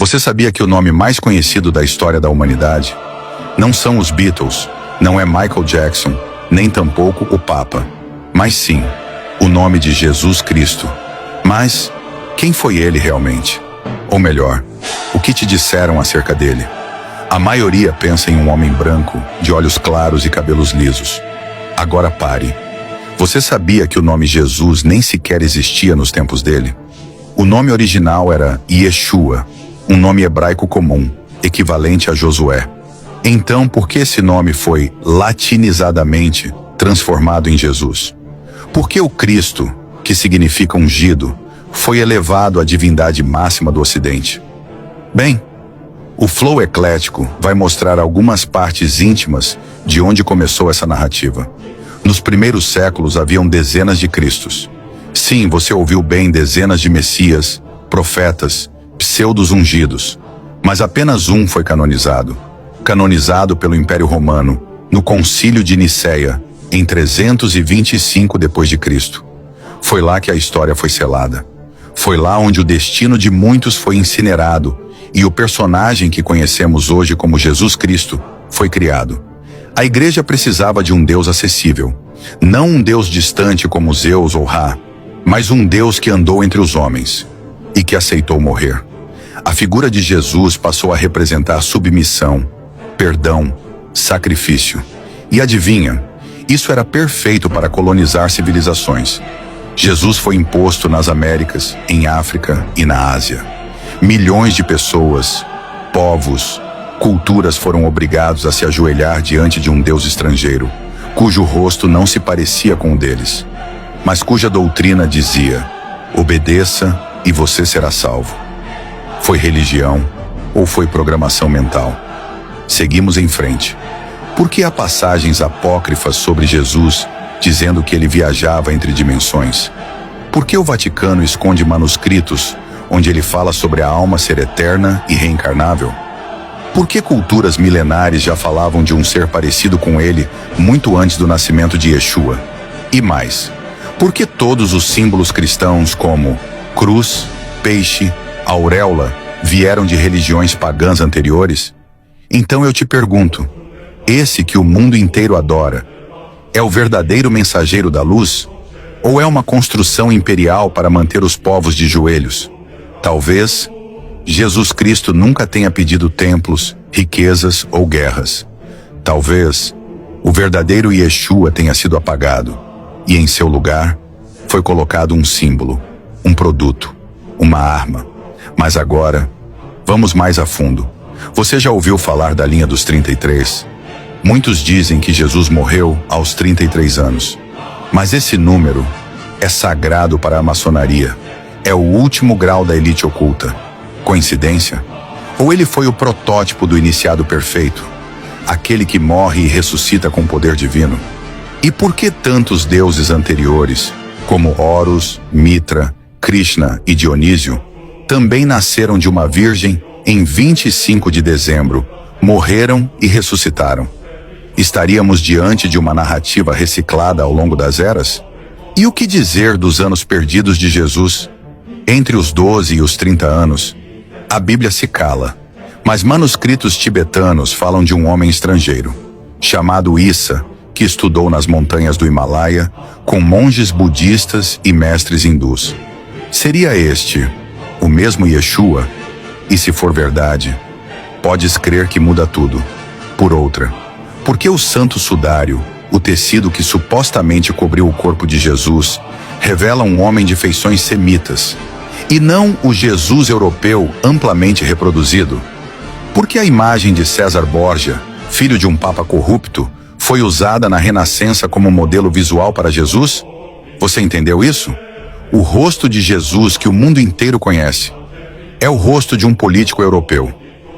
Você sabia que o nome mais conhecido da história da humanidade não são os Beatles, não é Michael Jackson, nem tampouco o Papa, mas sim o nome de Jesus Cristo. Mas quem foi ele realmente? Ou melhor, o que te disseram acerca dele? A maioria pensa em um homem branco, de olhos claros e cabelos lisos. Agora pare. Você sabia que o nome Jesus nem sequer existia nos tempos dele? O nome original era Yeshua, um nome hebraico comum, equivalente a Josué. Então, por que esse nome foi latinizadamente transformado em Jesus? Por que o Cristo, que significa ungido, foi elevado à divindade máxima do Ocidente? Bem, o Flow Eclético vai mostrar algumas partes íntimas de onde começou essa narrativa. Nos primeiros séculos haviam dezenas de Cristos. Sim, você ouviu bem, dezenas de Messias, profetas, pseudos ungidos. Mas apenas um foi canonizado pelo Império Romano, no Concílio de Nicéia, em 325 d.C. Foi lá que a história foi selada. Foi lá onde o destino de muitos foi incinerado e o personagem que conhecemos hoje como Jesus Cristo foi criado. A igreja precisava de um Deus acessível, não um Deus distante como Zeus ou Ra, mas um Deus que andou entre os homens e que aceitou morrer. A figura de Jesus passou a representar submissão, perdão, sacrifício. E adivinha, isso era perfeito para colonizar civilizações. Jesus foi imposto nas Américas, em África e na Ásia. Milhões de pessoas, povos, culturas foram obrigados a se ajoelhar diante de um Deus estrangeiro, cujo rosto não se parecia com o deles, mas cuja doutrina dizia: obedeça e você será salvo. Foi religião ou foi programação mental? Seguimos em frente. Por que há passagens apócrifas sobre Jesus dizendo que ele viajava entre dimensões? Por que o Vaticano esconde manuscritos onde ele fala sobre a alma ser eterna e reencarnável? Por que culturas milenares já falavam de um ser parecido com ele muito antes do nascimento de Yeshua? E mais, por que todos os símbolos cristãos como cruz, peixe, auréola vieram de religiões pagãs anteriores? Então eu te pergunto, esse que o mundo inteiro adora, é o verdadeiro mensageiro da luz? Ou é uma construção imperial para manter os povos de joelhos? Talvez Jesus Cristo nunca tenha pedido templos, riquezas ou guerras. Talvez o verdadeiro Yeshua tenha sido apagado e em seu lugar foi colocado um símbolo, um produto, uma arma. Mas agora, vamos mais a fundo. Você já ouviu falar da linha dos 33? Muitos dizem que Jesus morreu aos 33 anos. Mas esse número é sagrado para a maçonaria. É o último grau da elite oculta. Coincidência? Ou ele foi o protótipo do iniciado perfeito? Aquele que morre e ressuscita com poder divino? E por que tantos deuses anteriores, como Horus, Mitra, Krishna e Dionísio, também nasceram de uma virgem em 25 de dezembro, morreram e ressuscitaram? Estaríamos diante de uma narrativa reciclada ao longo das eras? E o que dizer dos anos perdidos de Jesus? Entre os 12 e os 30 anos, a Bíblia se cala, mas manuscritos tibetanos falam de um homem estrangeiro, chamado Issa, que estudou nas montanhas do Himalaia com monges budistas e mestres hindus. Seria este o mesmo Yeshua? E se for verdade, podes crer que muda tudo. Por outra, por que o santo sudário, o tecido que supostamente cobriu o corpo de Jesus, revela um homem de feições semitas, e não o Jesus europeu amplamente reproduzido? Por que a imagem de César Borgia, filho de um papa corrupto, foi usada na Renascença como modelo visual para Jesus? Você entendeu isso? O rosto de Jesus que o mundo inteiro conhece é o rosto de um político europeu.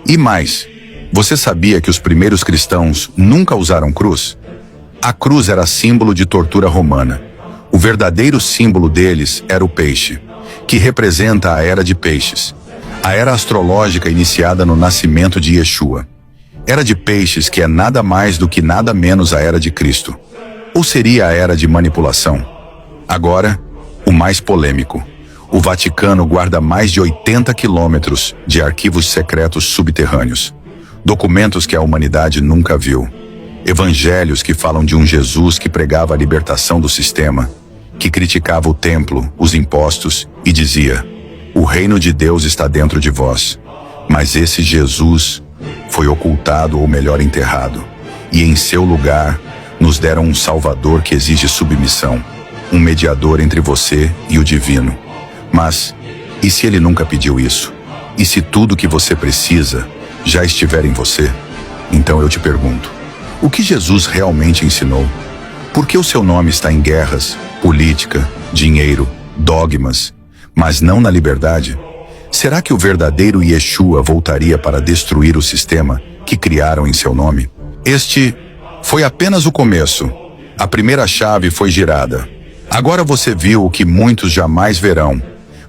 E mais, você sabia que os primeiros cristãos nunca usaram cruz? A cruz era símbolo de tortura romana. O verdadeiro símbolo deles era o peixe, que representa a era de peixes, a era astrológica iniciada no nascimento de Yeshua. Era de peixes que é nada mais do que nada menos a era de Cristo. Ou seria a era de manipulação? Agora, o mais polêmico. O Vaticano guarda mais de 80 quilômetros de arquivos secretos subterrâneos. Documentos que a humanidade nunca viu. Evangelhos que falam de um Jesus que pregava a libertação do sistema, que criticava o templo, os impostos e dizia: "O reino de Deus está dentro de vós." Mas esse Jesus foi ocultado, ou melhor, enterrado. E em seu lugar, nos deram um Salvador que exige submissão, um mediador entre você e o divino. Mas, e se ele nunca pediu isso? E se tudo que você precisa já estiver em você? Então eu te pergunto, o que Jesus realmente ensinou? Por que o seu nome está em guerras, política, dinheiro, dogmas, mas não na liberdade? Será que o verdadeiro Yeshua voltaria para destruir o sistema que criaram em seu nome? Este foi apenas o começo. A primeira chave foi girada. Agora você viu o que muitos jamais verão.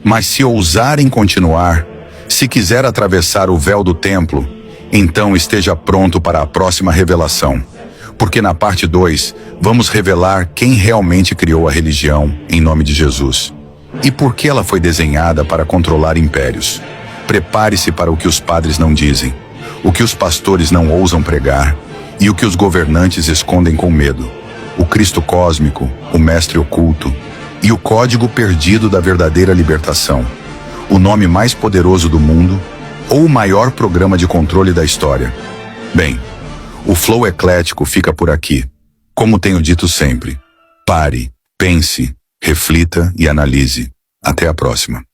Mas se ousarem continuar, se quiser atravessar o véu do templo, então esteja pronto para a próxima revelação. Porque na parte 2, vamos revelar quem realmente criou a religião em nome de Jesus. E por que ela foi desenhada para controlar impérios. Prepare-se para o que os padres não dizem, o que os pastores não ousam pregar e o que os governantes escondem com medo. O Cristo cósmico, o mestre oculto e o código perdido da verdadeira libertação. O nome mais poderoso do mundo ou o maior programa de controle da história. Bem, o Flow Eclético fica por aqui. Como tenho dito sempre, pare, pense, reflita e analise. Até a próxima.